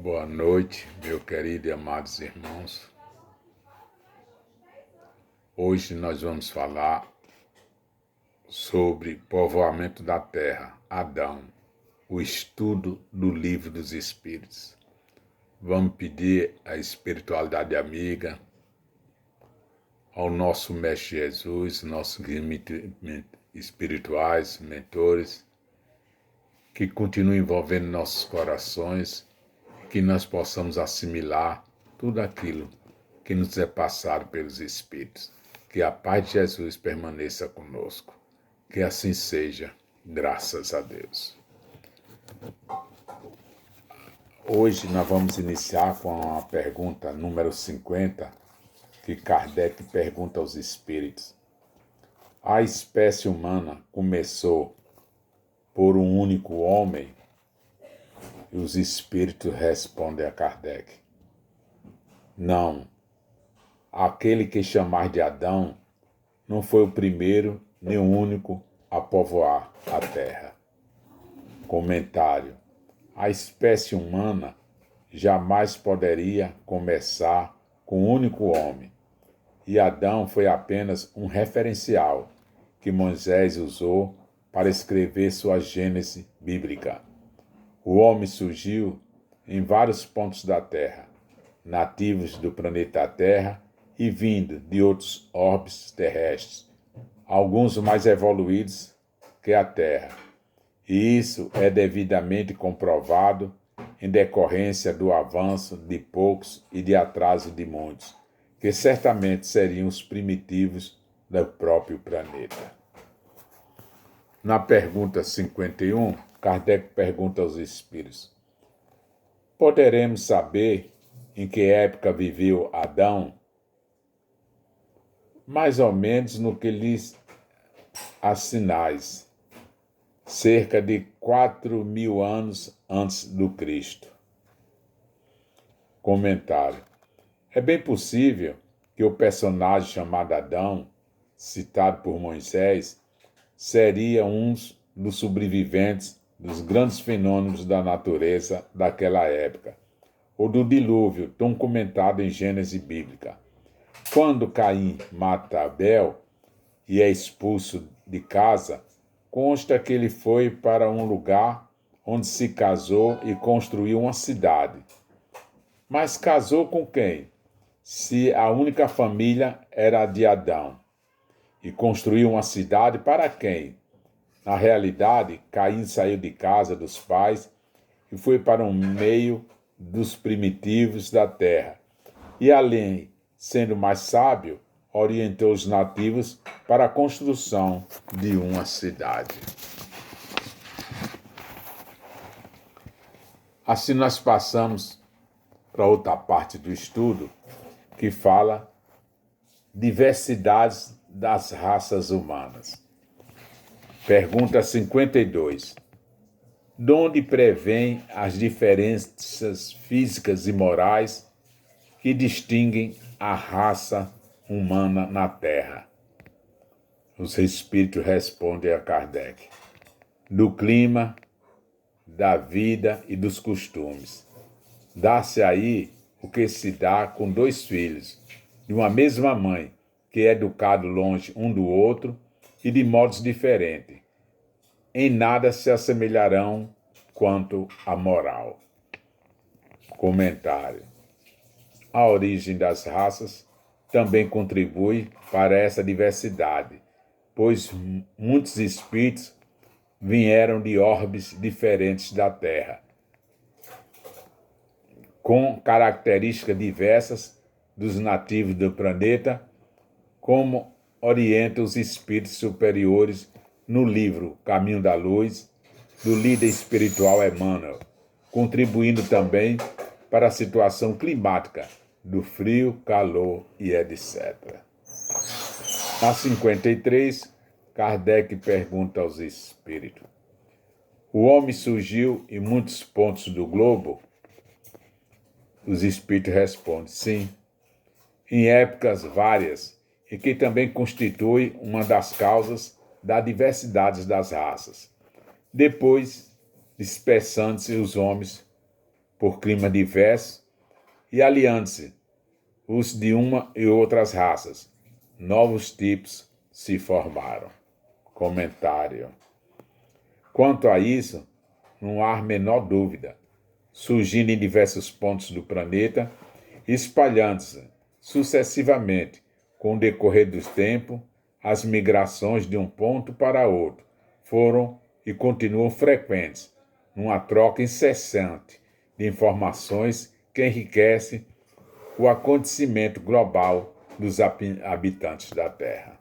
Boa noite, meu querido e amados irmãos. Hoje nós vamos falar sobre povoamento da terra, Adão, o estudo do livro dos Espíritos. Vamos pedir à espiritualidade amiga, ao nosso Mestre Jesus, nossos guias espirituais, mentores, que continuem envolvendo nossos corações, que nós possamos assimilar tudo aquilo que nos é passado pelos Espíritos. Que a paz de Jesus permaneça conosco. Que assim seja, graças a Deus. Hoje nós vamos iniciar com a pergunta número 50, que Kardec pergunta aos Espíritos. A espécie humana começou por um único homem? E os Espíritos respondem a Kardec. Não. Aquele que chamar de Adão não foi o primeiro nem o único a povoar a terra. Comentário. A espécie humana jamais poderia começar com um único homem, e Adão foi apenas um referencial que Moisés usou para escrever sua gênese bíblica. O homem surgiu em vários pontos da Terra, nativos do planeta Terra e vindo de outros orbes terrestres, alguns mais evoluídos que a Terra. E isso é devidamente comprovado em decorrência do avanço de poucos e de atraso de muitos, que certamente seriam os primitivos do próprio planeta. Na pergunta 51, Kardec pergunta aos Espíritos: poderemos saber em que época viveu Adão? Mais ou menos no que lhes assinais, cerca de 4.000 anos antes do Cristo. Comentário. É bem possível que o personagem chamado Adão, citado por Moisés, seria um dos sobreviventes dos grandes fenômenos da natureza daquela época, ou do dilúvio tão comentado em Gênese bíblica. Quando Caim mata Abel e é expulso de casa, consta que ele foi para um lugar onde se casou e construiu uma cidade. Mas casou com quem? Se a única família era a de Adão. E construiu uma cidade para quem? Na realidade, Caim saiu de casa dos pais e foi para um meio dos primitivos da terra. E além, sendo mais sábio, orientou os nativos para a construção de uma cidade. Assim nós passamos para outra parte do estudo, que fala diversidades das raças humanas. Pergunta 52. De onde prevém as diferenças físicas e morais que distinguem a raça humana na Terra? Os Espíritos respondem a Kardec: do clima, da vida e dos costumes. Dá-se aí o que se dá com dois filhos, de uma mesma mãe, que é educado longe um do outro e de modos diferentes. Em nada se assemelharão quanto à moral. Comentário. A origem das raças também contribui para essa diversidade, pois muitos espíritos vieram de orbes diferentes da Terra, com características diversas dos nativos do planeta, como orienta os espíritos superiores no livro Caminho da Luz, do líder espiritual Emmanuel, contribuindo também para a situação climática do frio, calor e etc. Na 53, Kardec pergunta aos espíritos: o homem surgiu em muitos pontos do globo? Os espíritos respondem: sim, em épocas várias, e que também constitui uma das causas da diversidade das raças. Depois, dispersando-se os homens por clima diverso e aliando-se os de uma e outras raças. Novos tipos se formaram. Comentário. Quanto a isso, não há a menor dúvida. Surgindo em diversos pontos do planeta, espalhando-se sucessivamente com o decorrer do tempo, as migrações de um ponto para outro foram e continuam frequentes, numa troca incessante de informações que enriquece o acontecimento global dos habitantes da Terra.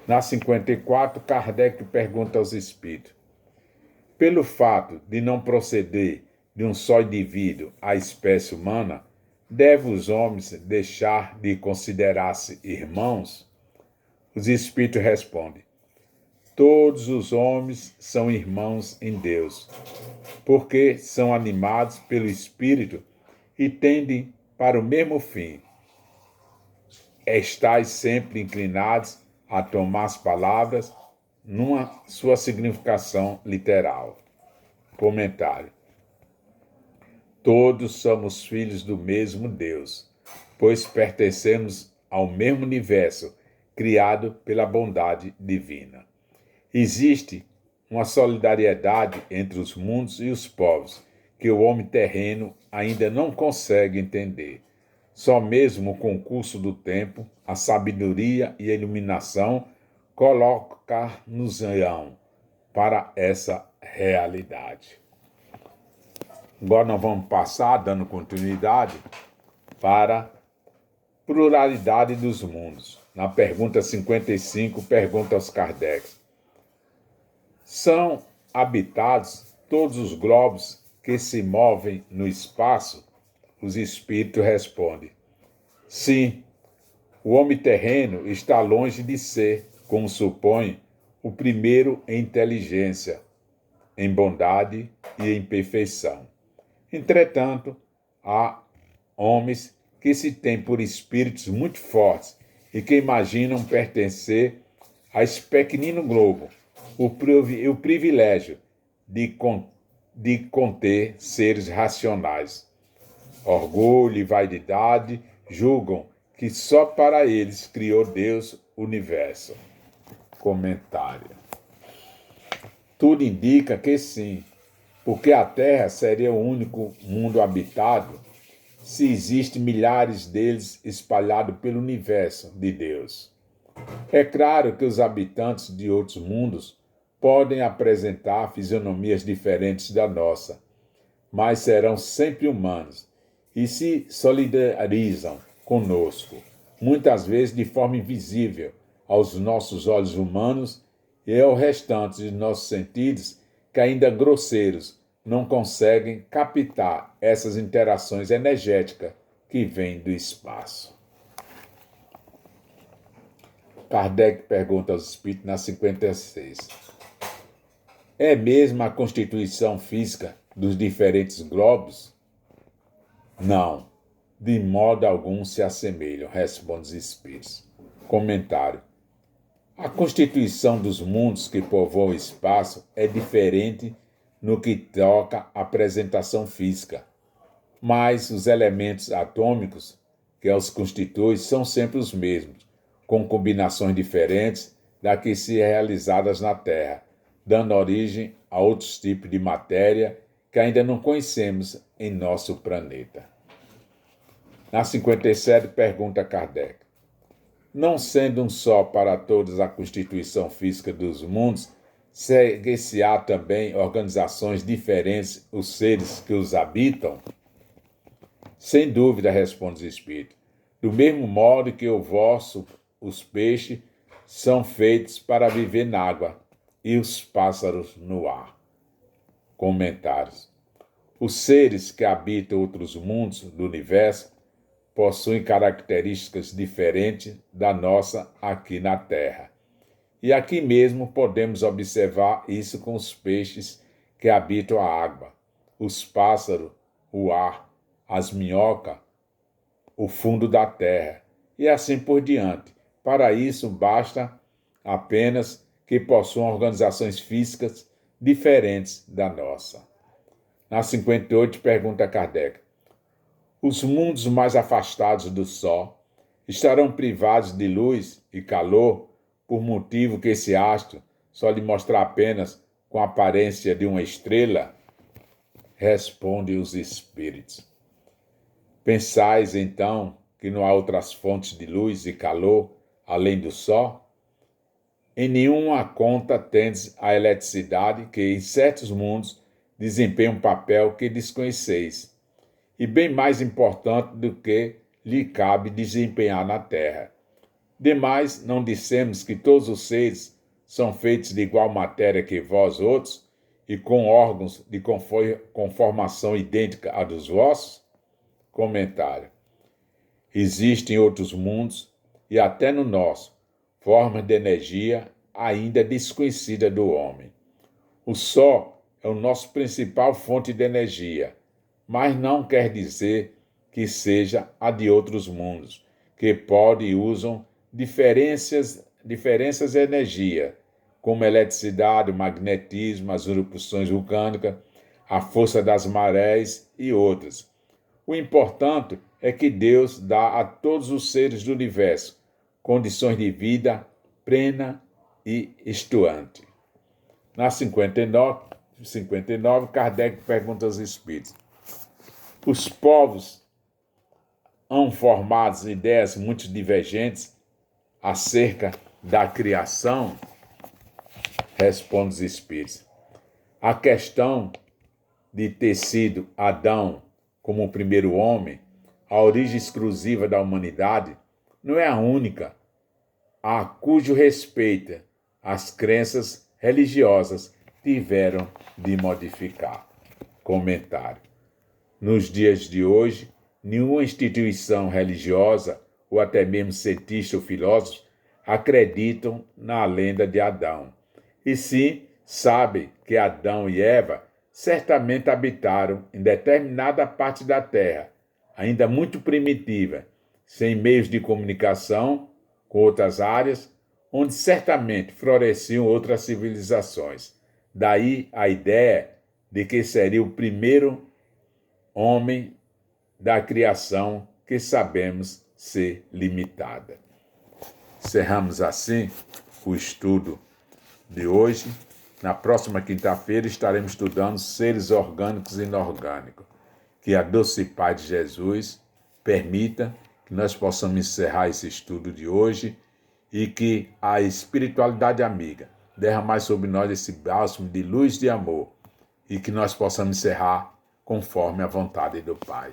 Na 54, Kardec pergunta aos espíritos: pelo fato de não proceder de um só indivíduo a espécie humana, devem os homens deixar de considerar-se irmãos? Os espíritos respondem: todos os homens são irmãos em Deus, porque são animados pelo Espírito e tendem para o mesmo fim. Estais sempre inclinados a tomar as palavras numa sua significação literal. Comentário. Todos somos filhos do mesmo Deus, pois pertencemos ao mesmo universo criado pela bondade divina. Existe uma solidariedade entre os mundos e os povos que o homem terreno ainda não consegue entender. Só mesmo o concurso do tempo, a sabedoria e a iluminação colocar-nos-ão para essa realidade. Agora nós vamos passar, dando continuidade, para a pluralidade dos mundos. Na pergunta 55, pergunta aos Kardec: são habitados todos os globos que se movem no espaço? Os espíritos respondem: sim, o homem terreno está longe de ser, como supõe, o primeiro em inteligência, em bondade e em perfeição. Entretanto, há homens que se têm por espíritos muito fortes e que imaginam pertencer a esse pequenino globo, o privilégio de conter seres racionais. Orgulho e vaidade julgam que só para eles criou Deus o universo. Comentário. Tudo indica que sim, porque a Terra seria o único mundo habitado se existem milhares deles espalhados pelo universo de Deus. É claro que os habitantes de outros mundos podem apresentar fisionomias diferentes da nossa, mas serão sempre humanos e se solidarizam conosco, muitas vezes de forma invisível aos nossos olhos humanos e ao restante de nossos sentidos que, ainda grosseiros, não conseguem captar essas interações energéticas que vêm do espaço. Kardec pergunta aos espíritos na 56. É mesmo a constituição física dos diferentes globos? Não, de modo algum se assemelham, respondem os espíritos. Comentário. A constituição dos mundos que povoam o espaço é diferente no que toca à apresentação física, mas os elementos atômicos que os constituem são sempre os mesmos, com combinações diferentes das que se realizadas na Terra, dando origem a outros tipos de matéria que ainda não conhecemos em nosso planeta. Na 57, pergunta Kardec: não sendo um só para todos a constituição física dos mundos, segue-se-á também organizações diferentes os seres que os habitam? Sem dúvida, responde o Espírito. Do mesmo modo que os peixes são feitos para viver na água e os pássaros no ar. Comentários. Os seres que habitam outros mundos do universo possuem características diferentes da nossa aqui na Terra. E aqui mesmo podemos observar isso com os peixes que habitam a água, os pássaros, o ar, as minhocas, o fundo da terra, e assim por diante. Para isso, basta apenas que possuam organizações físicas diferentes da nossa. Na 58, pergunta Kardec: os mundos mais afastados do Sol estarão privados de luz e calor por motivo que esse astro só lhe mostra apenas com a aparência de uma estrela? Responde os espíritos: pensais, então, que não há outras fontes de luz e calor além do Sol? Em nenhuma conta tendes a eletricidade que, em certos mundos, desempenha um papel que desconheceis, e bem mais importante do que lhe cabe desempenhar na Terra. Demais, não dissemos que todos os seres são feitos de igual matéria que vós outros, e com órgãos de conformação idêntica à dos vossos? Comentário: existem outros mundos, e até no nosso, formas de energia ainda desconhecida do homem. O Sol é o nosso principal fonte de energia, mas não quer dizer que seja a de outros mundos, que podem e usam diferenças de energia, como a eletricidade, o magnetismo, as erupções vulcânicas, a força das marés e outras. O importante é que Deus dá a todos os seres do universo condições de vida plena e estuante. Na 59, Kardec pergunta aos espíritos: os povos hão formado ideias muito divergentes acerca da criação? Responde os espíritos: a questão de ter sido Adão como o primeiro homem, a origem exclusiva da humanidade, não é a única a cujo respeito as crenças religiosas tiveram de modificar. Comentário: nos dias de hoje, nenhuma instituição religiosa, ou até mesmo cientista ou filósofo, acreditam na lenda de Adão. E sim, sabem que Adão e Eva certamente habitaram em determinada parte da Terra, ainda muito primitiva, sem meios de comunicação com outras áreas, onde certamente floresciam outras civilizações. Daí a ideia de que seria o primeiro homem da criação que sabemos ser limitada. Encerramos assim o estudo de hoje. Na próxima quinta-feira estaremos estudando seres orgânicos e inorgânicos. Que a doce paz de Jesus permita que nós possamos encerrar esse estudo de hoje e que a espiritualidade amiga derramar sobre nós esse bálsamo de luz e de amor e que nós possamos encerrar conforme a vontade do Pai.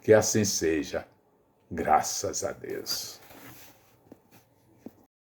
Que assim seja, graças a Deus.